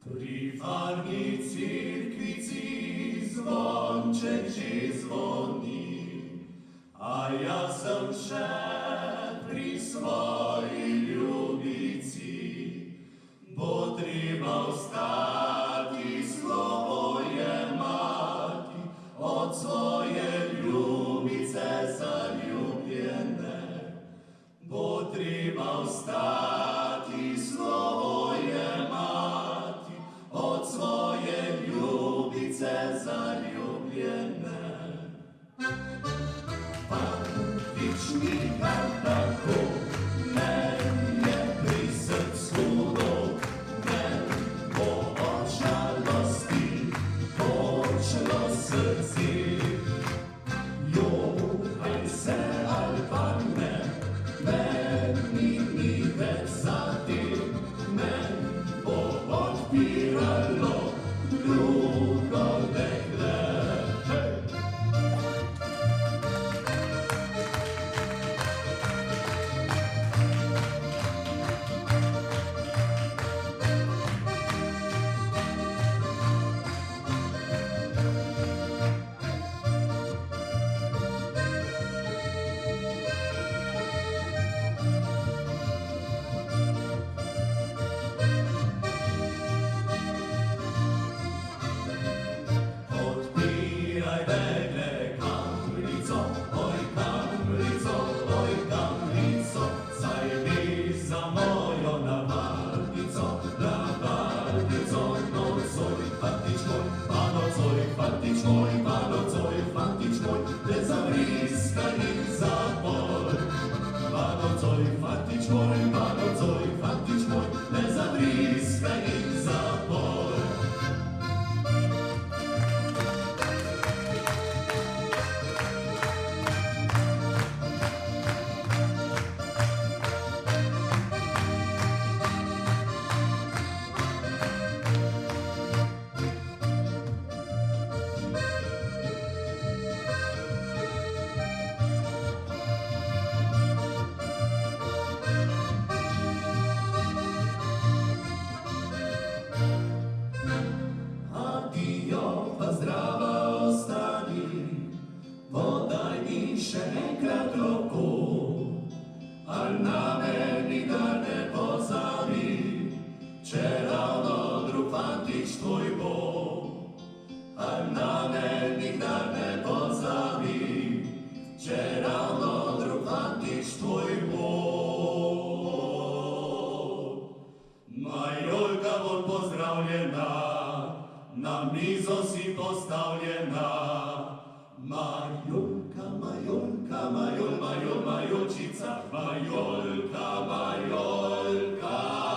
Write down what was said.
Pri farni cirkvici zvonček že zvoni, a ja sem še pri svoji ljubici. Bo treba ostati, slovo je mati, od svoje ljubice zaljubljene. Bo treba ostati, slovo je mati, od svoje ljubice zaljubljene. Fantični kar tako, men je pri srcu dol, men bo od žalosti počelo srce. Johaj se Albane, meni ni več za tem, men bo odpiralo drugo dekle. Podaj mi še enkrat roko, al na me nikdar ne pozabi, če ravno drug fantič tvoj bo. Al na me nikdar ne pozabi, če ravno drug fantič tvoj bo. Majolka bolj pozdravljena, na mizo si postavljena. Majolka, majolka, majolčica, majolka, majolka.